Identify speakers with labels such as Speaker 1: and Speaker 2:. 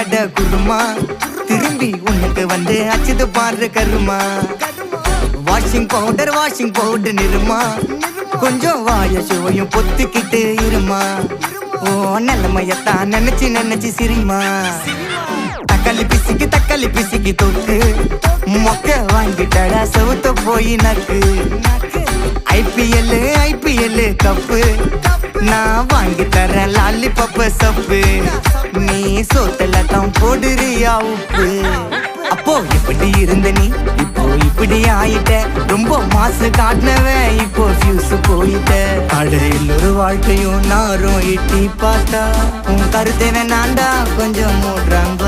Speaker 1: அட குருமா திரும்பி உனக்கு வந்து அச்சுது பாரு கருமா வாஷிங் பவுடர் நிறுமா கொஞ்சம் வாய சுவையும் பொத்துக்கிட்டு இருமா ஓ நிலைமையத்தான் நினைச்சு சிரிமா தக்காளி பிசிக்கு தொக்கு மொக்க வாங்கிட்டடா செவுத்த போய் நக்கு ஐபிஎல் கப்பு நான் வாங்கி தரேன் லாலிபப்பு சப்பு நீ சோத்துல தான் போடுறியா உப்பு அப்போ இப்படி இருந்த நீ இப்போ இப்படி ஆயிட்ட ரொம்ப மாசு காட்டினவன் இப்போ ஃபியூஸ் போயிட்ட அடையில் ஒரு வாழ்க்கையும் நாரும் எட்டி பார்த்தா உன் கருத்தை வேணாண்டா கொஞ்சம் மூடுறாங்க